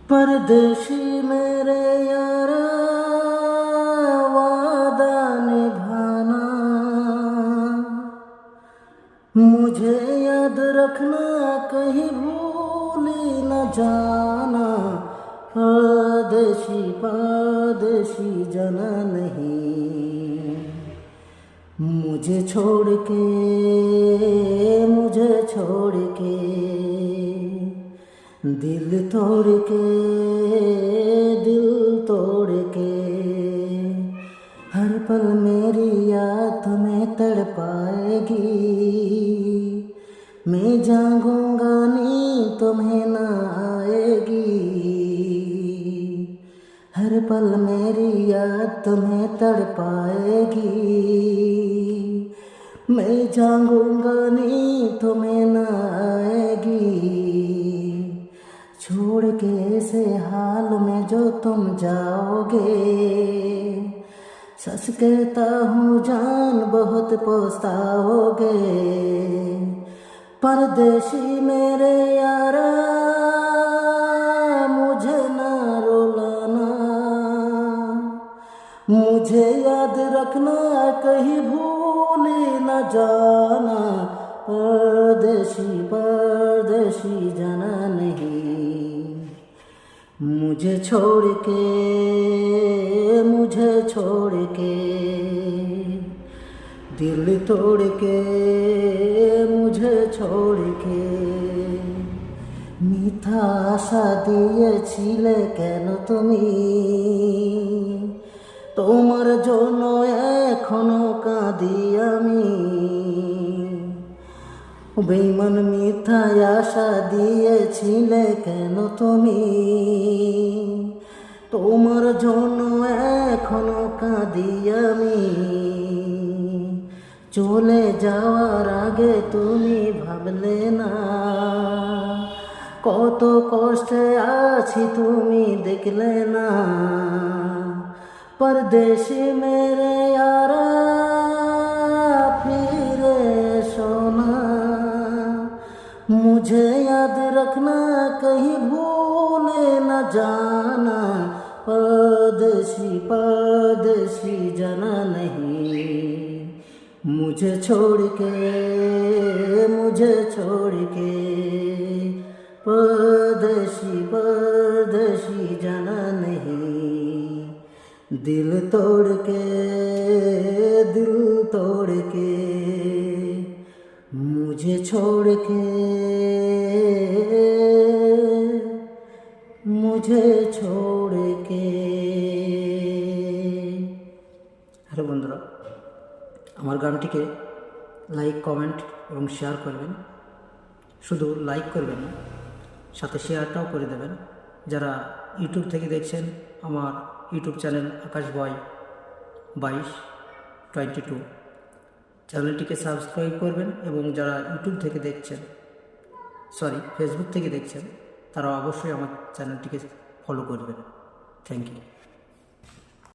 परदेशी मेरे यारा वादा निभाना, मुझे याद रखना कहीं भूल न जाना। परदेशी परदेशी जाना नहीं, मुझे छोड़ के दिल तोड़ के हर पल मेरी याद तुम्हें तड़पाएगी। मैं जागूंगा नींद तुम्हें न आएगी, हर पल मेरी याद तुम्हें तड़पाएगी। मैं जागूंगा नींद तुम्हें न आएगी। छोड़ के ऐसे हाल में जो तुम जाओगे, सच कहता हूँ जान बहुत पछताओगे। परदेशी मेरे यारा मुझे ना रुलाना, मुझे याद रखना कहीं भूल न जाना। परदेशी परदेशी जाना नहीं, मुझे छोड़ के दिल तोड़ के मुझे छोड़ के। মিথ্যা আশা দিয়েছিলে কেন তুমি, তোমার জন্য এখনো কাঁদি আমি। বেঈমান মিথ্যা আশা দিয়েছিলে কেন তুমি, তোমার জন্য এখনো কাঁদি আমি। চলে যাওয়ার আগে তুমি ভাবলে না, কত কষ্টে আছি তুমি দেখলে না। परदेशी मेरे यारा फिरे सोना, मुझे याद रखना कहीं भूल न जाना। परदेशी परदेशी जाना नहीं, मुझे छोड़ के परदेशी परदेशी जाना नहीं। दिल तोड़ के मुझे छोड़ के হ্যালো বন্ধুরা, আমার গানটিকে লাইক কমেন্ট এবং শেয়ার করবেন। শুধু লাইক করবেন না, সাথে শেয়ারটাও করে দেবেন। যারা ইউটিউব থেকে দেখছেন, আমার ইউটিউব চ্যানেল আকাশ বয় 22 চ্যানেলটিকে সাবস্ক্রাইব করবেন। এবং যারা ইউটিউব থেকে দেখছেন, ফেসবুক থেকে দেখছেন, তারা অবশ্যই আমার চ্যানেলটিকে ফলো করবেন। Thank you.